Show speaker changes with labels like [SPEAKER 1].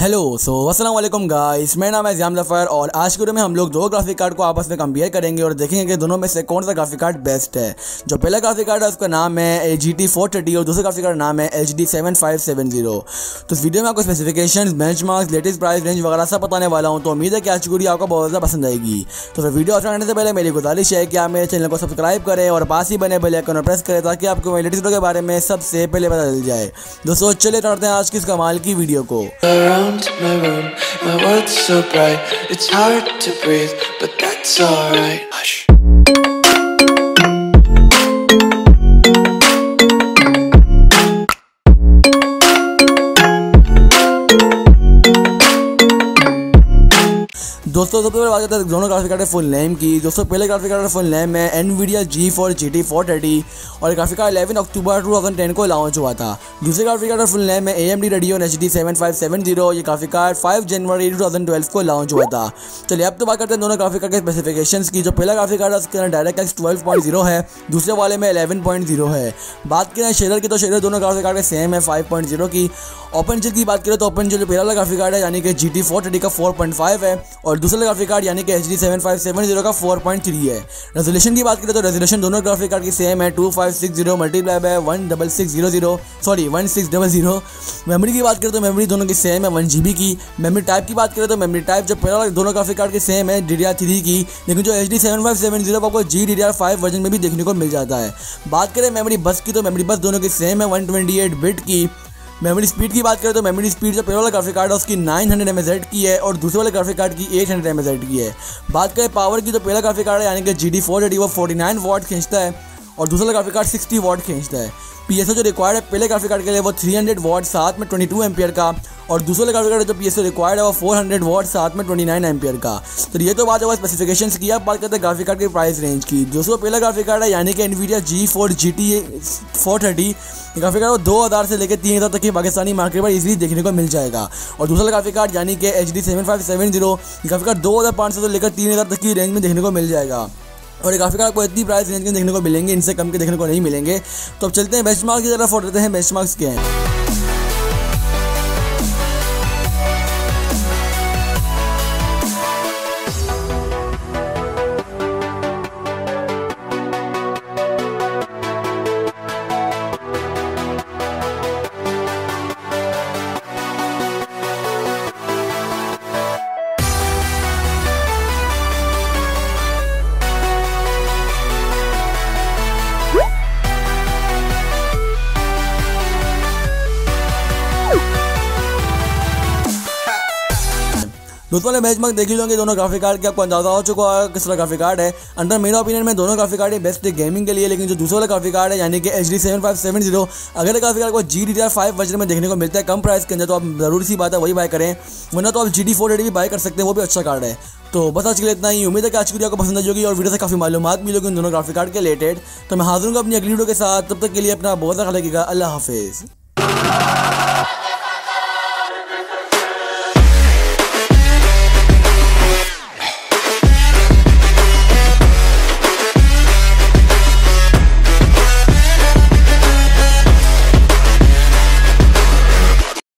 [SPEAKER 1] Hello अस्सलाम वालेकुम guys, मेरा नाम है ज़ियाम ज़फ़र और आज के वीडियो में हम लोग दो ग्राफिक कार्ड को आपस में कंपेयर करेंगे और देखेंगे कि दोनों में से कौन सा ग्राफिक कार्ड बेस्ट है। जो पहला ग्राफिक कार्ड है उसका नाम है GT 430 और दूसरा ग्राफिक कार्ड नाम है HD 7570। तो इस वीडियो में आपको specification, benchmarks, latest price range वगैरह सब बताने वाला हूँ। तो उम्मीद है कि आज की वीडियो आपको बहुत ज़्यादा पसंद आएगी। तो फिर वीडियो स्टार्ट करने से पहले मेरी गुजारिश है कि आप मेरे चैनल को सब्सक्राइब करें और पास ही बने बेल आइकन प्रेस करें ताकि आपको मेरे लेटेस्ट वीडियो के बारे में सबसे पहले पता चल जाए। दोस्तों चलिए करते हैं आज की इस कमाल की वीडियो को।
[SPEAKER 2] My world's so bright, it's hard to breathe, but that's alright. Hush.
[SPEAKER 1] दोस्तों सबसे पहले बात करते हैं दोनों ग्राफिक कार्ड फुल नेम की। दोस्तों पहले ग्राफिक कार्ड फुल नेम है NVIDIA GeForce GT 430 और ग्राफिक कार्ड 11 अक्टूबर 2010 को लॉन्च हुआ था। दूसरे ग्राफिक कार्ड फुल नेम है AMD Radeon HD 7570। ये ग्राफिक कार्ड 5 जनवरी 2012 को लॉन्च हुआ था। चलिए अब तो बात करते हैं दोनों ग्राफिक कार्ड के स्पेसिफिकेशंस की। जो पहला ग्राफिक कार्ड है उसके अंदर DirectX 12.0 है, दूसरे वाले में 11.0 है। बात करें शेडर की तो शेडर दोनों ग्राफिक कार्ड के सेम है 5.0 की। ओपन चिल की बात करें तो ओपन चिल जो पहला वाला ग्राफिक कार्ड है यानी कि GT 430 का 4.5 है और दूसरा ग्राफिक कार्ड यानी कि HD 7570 का 4.3 है। रेजोल्यूशन की बात करें तो रेजोल्यूशन दोनों ग्राफिक कार्ड की सेम है 2560 मल्टीप्लाई बाय 1600। मेमोरी की बात करें तो मेमोरी दोनों की सेम है 1GB की। मेमोरी टाइप की बात करें तो मेमोरी टाइप जो पहला दोनों ग्राफिक कार्ड की सेम है DDR3 की, लेकिन जो HD 7570 आपको GDDR5 वर्जन में भी देखने को मिल जाता है। बात करें मेमोरी बस की तो मेमोरी बस दोनों की सेम है 128 बिट की। मेमोरी स्पीड की बात करें तो मेमोरी स्पीड जो पहले वाला ग्राफिक कार्ड है उसकी 900 mHz की है और दूसरे वाले ग्राफिक कार्ड की 800 mHz की है। बात करें पावर की तो पहला ग्राफिक कार्ड है यानी कि GT 430 वो 49 वाट खींचता है और दूसरा ग्राफिक कार्ड 60 वाट खींचता है। PSO जो रिक्वायर्ड है पहले ग्राफिक कार्ड के लिए वो 300 वाट साथ में 22 एम्पियर का और दूसरे ग्राफिक कार्ड जो PSO रिक्वायर्ड है वो 400 वाट साथ में 29 एम्पियर का। तो ये तो बात है वो स्पेसिफिकेशंस की। अब बात करते हैं ग्राफिक कार्ड के प्राइस रेंज की। दोस्तों पहला ग्राफिक कार्ड है यानी कि NVIDIA GeForce GT 430। Graphic card वो 2000 से लेकर 3000 तक की पाकिस्तानी मार्केट पर इजीली देखने को मिल जाएगा और दूसरा ग्राफिक कार्ड यानी कि HD 7570 ग्राफिक कार्ड 2500 से लेकर 3000 तक की रेंज में देखने को मिल जाएगा और ये ग्राफिक कार्ड आपको इतनी प्राइस रेंज के देखने को मिलेंगे, इनसे कम के देखने को नहीं मिलेंगे। तो अब चलते हैं बेंचमार्क की तरफ और देते हैं बेंचमार्क्स क्या हैं। दोस्तों वाले बेंचमार्क देख ही लोगे दोनों ग्राफिक कार्ड के, आपको अंदाजा हो चुका है किस तरह ग्राफिक कार्ड है। अंडर मेरा ओपिनियन में दोनों ग्राफिक कार्ड बेस्ट है गेमिंग के लिए, लेकिन जो दूसरा वाला ग्राफिक कार्ड है यानी कि HD 7570 अगर ग्राफिक कार्ड को GDDR5 वर्जन में देखने को मिलता है कम प्राइस के अंदर तो आप जरूरी सी बात है वही बाय करें, वरना तो आप GT 430 भी बाय कर सकते हैं, वो भी अच्छा कार्ड है। तो बस आज के लिए इतना ही। उम्मीद है कि आज की वीडियो आपको पसंद आई होगी और वीडियो से काफ़ी मालूमात मिलेगी उन दोनों ग्राफिक कार्ड के रिलेटेड। तो मैं हाजिर हूँ अपनी अगली वीडियो के साथ, तब तक के लिए अपना बहुत ख्याल रखिएगा। अल्लाह हाफिज़।